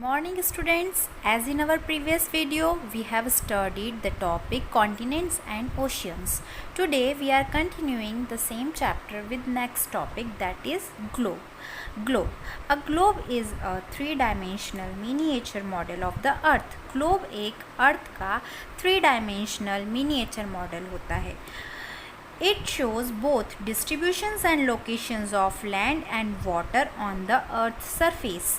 Morning students, as in our previous video we have studied the topic continents and oceans. Today we are continuing the same chapter with next topic, that is globe. A globe is a three-dimensional miniature model of the earth. globe एक अर्थ का three-dimensional miniature model होता है. It shows both distributions and locations of land and water on the earth's surface.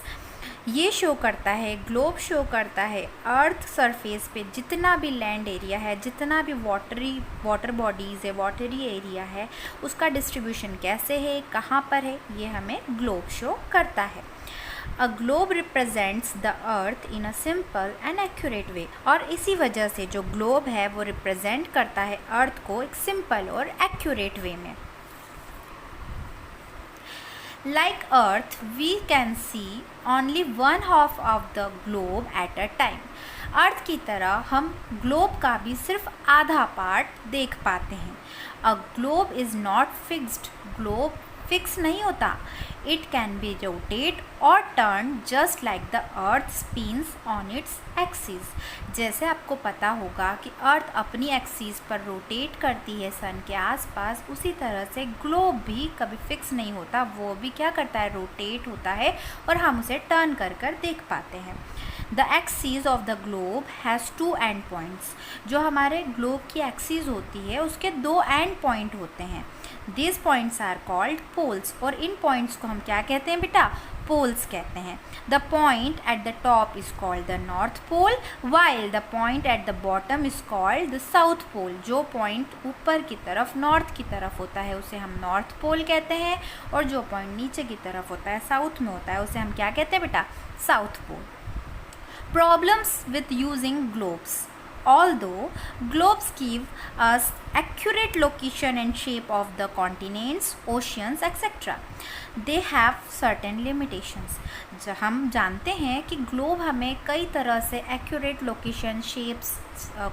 ये show करता है, globe show करता है earth surface पे जितना भी लैंड एरिया है, जितना भी वाटर बॉडीज़ है, वाटरी एरिया है, उसका डिस्ट्रीब्यूशन कैसे है, कहाँ पर है, ये हमें ग्लोब शो करता है. A globe represents the earth in a simple and accurate way. और इसी वजह से जो ग्लोब है वो रिप्रेजेंट करता है अर्थ को एक सिंपल और एक्यूरेट वे में. Like Earth, we can see only one half of the globe at a time. अर्थ की तरह हम ग्लोब का भी सिर्फ आधा पार्ट देख पाते हैं. A globe is not fixed. Globe fix नहीं होता. इट कैन बी रोटेट और turn just like the earth spins on its axis. जैसे आपको पता होगा कि अर्थ अपनी एक्सिस पर रोटेट करती है सन के आसपास, उसी तरह से ग्लोब भी कभी फिक्स नहीं होता. वो भी क्या करता है, रोटेट होता है और हम उसे टर्न कर कर देख पाते हैं. The axis of the globe has two end points. जो हमारे ग्लोब की एक्सिस होती है उसके दो एंड पॉइंट होते हैं. These points are called poles. और इन पॉइंट्स को हम क्या कहते हैं बेटा, पोल्स कहते हैं. The point at the top is called the north pole, while the point at the bottom is called the south pole. जो पॉइंट ऊपर की तरफ नॉर्थ की तरफ होता है उसे हम नॉर्थ पोल कहते हैं, और जो पॉइंट नीचे की तरफ होता है, साउथ में होता है, उसे हम क्या कहते हैं बेटा, south pole. Problems with using globes. Although globes give us accurate location and shape of the continents, oceans, etc., they have certain limitations. हम जानते हैं कि ग्लोब हमें कई तरह से एक्यूरेट लोकेशन, शेप्स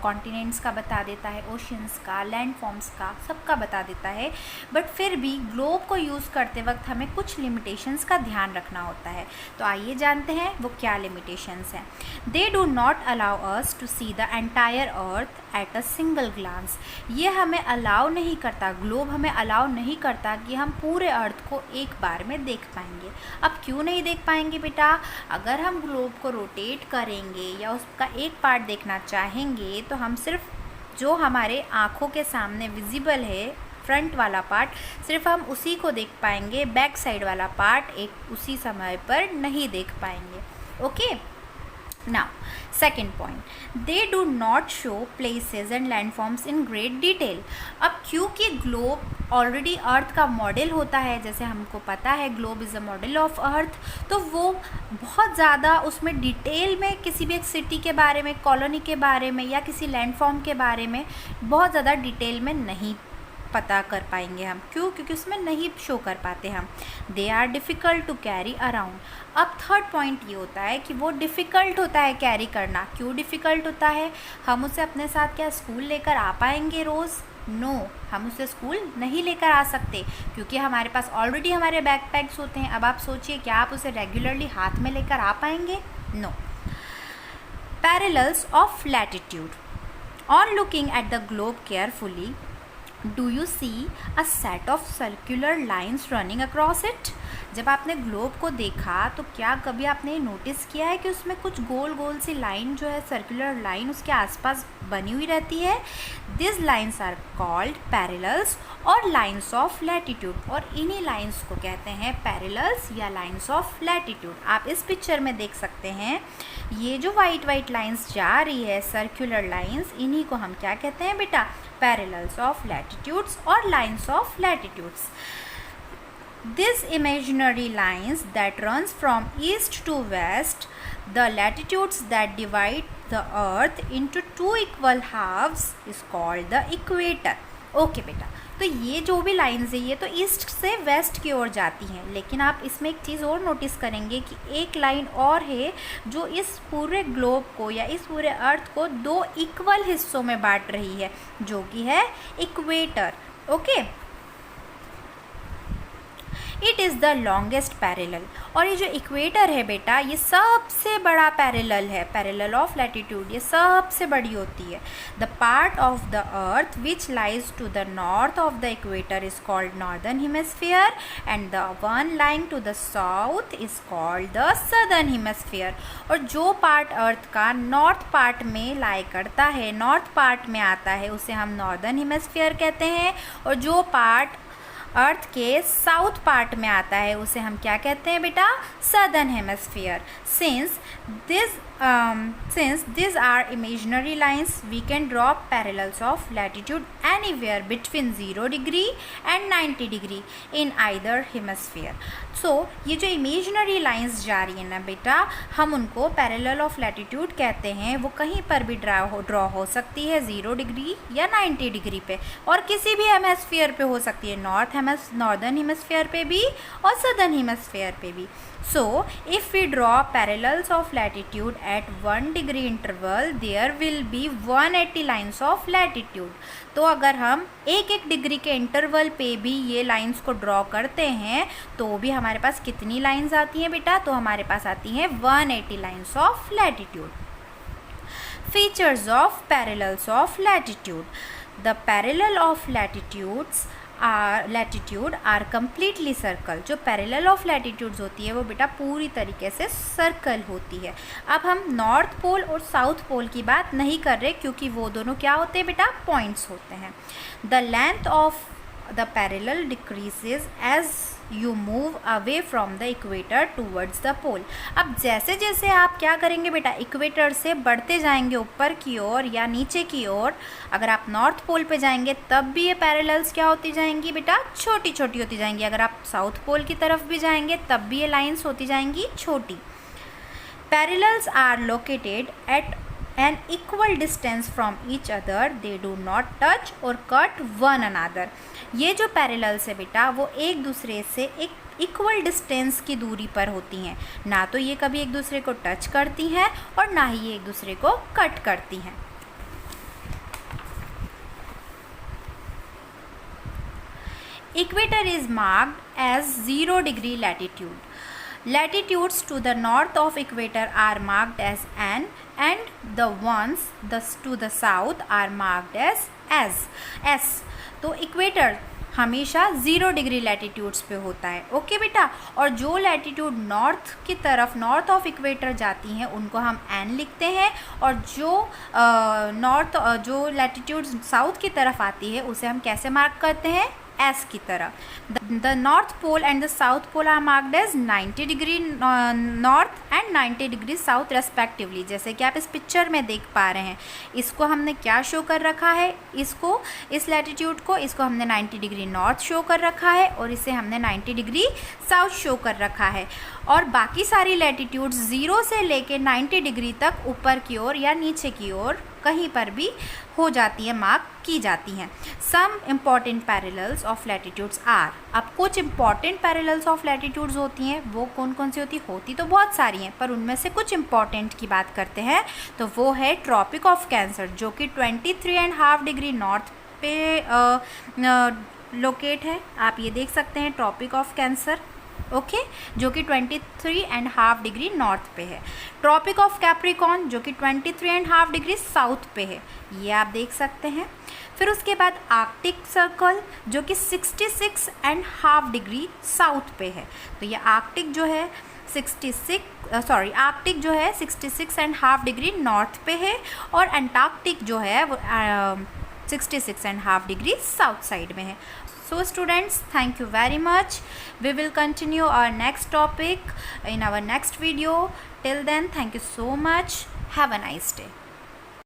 कॉन्टिनेंट्स का बता देता है, ओशियंस का, लैंड फॉर्म्स का, सबका बता देता है, बट फिर भी ग्लोब को यूज़ करते वक्त हमें कुछ लिमिटेशंस का ध्यान रखना होता है. तो आइए जानते हैं वो क्या लिमिटेशंस हैं. They do not allow us to see the entire earth at a single glance. ये हमें अलाउ नहीं करता, ग्लोब हमें अलाउ नहीं करता कि हम पूरे अर्थ को एक बार में देख पाएंगे. अब क्यों नहीं देख पाएंगे बेटा, अगर हम ग्लोब को रोटेट करेंगे या उसका एक पार्ट देखना चाहेंगे तो हम सिर्फ जो हमारे आँखों के सामने विजिबल है फ्रंट वाला पार्ट, सिर्फ हम उसी को देख पाएंगे. बैक साइड वाला पार्ट एक उसी समय पर नहीं देख पाएंगे. Okay. Now, second point, they do not show places and landforms in great detail. अब क्योंकि ग्लोब ऑलरेडी अर्थ का मॉडल होता है, जैसे हमको पता है globe is a model of earth, तो वो बहुत ज़्यादा उसमें डिटेल में किसी भी एक सिटी के बारे में, कॉलोनी के बारे में या किसी लैंडफॉर्म के बारे में बहुत ज़्यादा डिटेल में नहीं पता कर पाएंगे हम. क्यों? क्योंकि उसमें नहीं शो कर पाते हम. They are difficult to carry around. अब थर्ड पॉइंट ये होता है कि वो डिफ़िकल्ट होता है कैरी करना. क्यों डिफ़िकल्ट होता है, हम उसे अपने साथ क्या स्कूल लेकर आ पाएंगे रोज़? नो, हम उसे स्कूल नहीं लेकर आ सकते क्योंकि हमारे पास ऑलरेडी हमारे बैकपैक्स होते हैं. अब आप सोचिए, क्या आप उसे रेगुलरली हाथ में लेकर आ पाएंगे? No. Parallels of latitude. On looking at the globe carefully, do you see a set of circular lines running across it. जब आपने ग्लोब को देखा तो क्या कभी आपने नोटिस किया है कि उसमें कुछ गोल गोल सी लाइन जो है, सर्कुलर लाइन उसके आसपास बनी हुई रहती है? This lines are called parallels और लाइन्स ऑफ लैटिट्यूड. और इन्हीं लाइन्स को कहते हैं पैरेलल्स या लाइन्स ऑफ लैटिट्यूड. आप इस पिक्चर में देख सकते हैं, ये जो वाइट वाइट लाइन्स जा रही है, सर्कुलर लाइन्स, इन्हीं को हम क्या कहते हैं बेटा, पैरेलल्स ऑफ लैटिट्यूड्स और lines of latitudes. These imaginary lines that runs from east to west, the latitudes that divide the earth into two equal halves is called the equator. Okay बेटा, तो ये जो भी लाइन्स है ये तो east से वेस्ट की ओर जाती हैं, लेकिन आप इसमें एक चीज़ और नोटिस करेंगे कि एक लाइन और है जो इस पूरे ग्लोब को या इस पूरे अर्थ को दो इक्वल हिस्सों में बांट रही है, जो कि है equator. Okay. It is the longest parallel. और ये जो इक्वेटर है बेटा, ये सबसे बड़ा पैरेलल है, पैरेलल ऑफ लैटिट्यूड, ये सबसे बड़ी होती है। The part of the earth which lies to the north of the equator is called northern hemisphere and the one lying to the south is called the southern hemisphere. और जो part अर्थ का north part में लाई करता है, north part में आता है, उसे हम नॉर्दर्न हेमिस्फीयर कहते हैं। और जो पार्ट अर्थ के साउथ पार्ट में आता है उसे हम क्या कहते हैं बेटा, southern hemisphere. Since these are imaginary lines, we can draw parallels of latitude anywhere between 0 degree and 90 degree in either hemisphere. So ये जो imaginary lines जा रही है ना बेटा, हम उनको parallel of latitude कहते हैं। वो कहीं पर भी ड्रॉ हो सकती है 0 डिग्री या 90 डिग्री पे, और किसी भी हेमिस्फीयर पे हो सकती है, नॉर्दर्न हेमिस्फीयर पे भी और सदर्न हेमिस्फीयर पे भी। So if we draw parallels of latitude at 1 degree interval, there will be 180 lines of latitude. तो अगर हम एक डिग्री के इंटरवल पे भी ये लाइंस को ड्रॉ करते हैं तो भी हमारे पास कितनी लाइंस आती हैं बेटा, तो हमारे पास आती हैं 180 lines of latitude. Features of parallels of latitude. The parallel of latitude are completely circle. जो पैरेलल ऑफ लैटिट्यूड्स होती है वो बेटा पूरी तरीके से सर्कल होती है। अब हम नॉर्थ पोल और साउथ पोल की बात नहीं कर रहे, क्योंकि वो दोनों क्या होते हैं बेटा, पॉइंट्स होते हैं। The length of the parallel decreases as you move away from the equator towards the pole. अब जैसे जैसे आप क्या करेंगे बेटा, इक्वेटर से बढ़ते जाएंगे ऊपर की ओर या नीचे की ओर, अगर आप नॉर्थ पोल पे जाएंगे तब भी ये पैरेलल्स क्या होती जाएंगी बेटा, छोटी छोटी होती जाएंगी। अगर आप साउथ पोल की तरफ भी जाएंगे तब भी ये लाइंस होती जाएंगी छोटी। Parallels are located at an equal distance from each other, they do not touch or cut one another। ये जो पैरेलल्स है बेटा वो एक दूसरे से एक इक्वल डिस्टेंस की दूरी पर होती हैं, ना तो ये कभी एक दूसरे को टच करती हैं और ना ही ये एक दूसरे को कट करती हैं। Equator is marked as 0 degree latitude. Latitudes to the north of equator are marked as N and the ones to the south are marked as S। तो इक्वेटर हमेशा 0 डिग्री लैटिट्यूड्स पे होता है, ओके बेटा। और जो लैटिट्यूड नॉर्थ की तरफ, नॉर्थ ऑफ इक्वेटर जाती हैं उनको हम N लिखते हैं, और जो लैटिट्यूड साउथ की तरफ आती है उसे हम कैसे मार्क करते हैं, S की तरह। The north pole and the south pole are marked as 90 degree north and 90 degree south respectively. जैसे कि आप इस पिक्चर में देख पा रहे हैं, इसको हमने क्या शो कर रखा है, इस लैटिट्यूड को इसको हमने 90 डिग्री नॉर्थ शो कर रखा है और इसे हमने 90 डिग्री साउथ शो कर रखा है। और बाकी सारी लैटिट्यूड्स 0 से लेके 90 डिग्री तक ऊपर की ओर या नीचे की ओर कहीं पर भी हो जाती है, मार्क की जाती हैं। Some important parallels of latitudes are. अब कुछ इम्पॉर्टेंट पैरेलल्स ऑफ लैटिट्यूड्स होती हैं, वो कौन कौन सी होती तो बहुत सारी हैं, पर उनमें से कुछ इम्पॉर्टेंट की बात करते हैं। तो वो है ट्रॉपिक ऑफ कैंसर, जो कि 23.5 डिग्री नॉर्थ पे लोकेट है। आप ये देख सकते हैं ट्रॉपिक ऑफ कैंसर, ओके, जो कि 23.5 डिग्री नॉर्थ पे है। ट्रॉपिक ऑफ कैप्रिकॉर्न जो कि 23.5 डिग्री साउथ पे है, ये आप देख सकते हैं। फिर उसके बाद आर्कटिक सर्कल जो कि 66.5 डिग्री साउथ पे है। तो ये आर्कटिक जो है 66.5 डिग्री नॉर्थ पे है, और अंटार्कटिक जो है वो 66.5 डिग्री साउथ साइड में है। So students, thank you very much. We will continue our next topic in our next video. Till then, thank you so much. Have a nice day.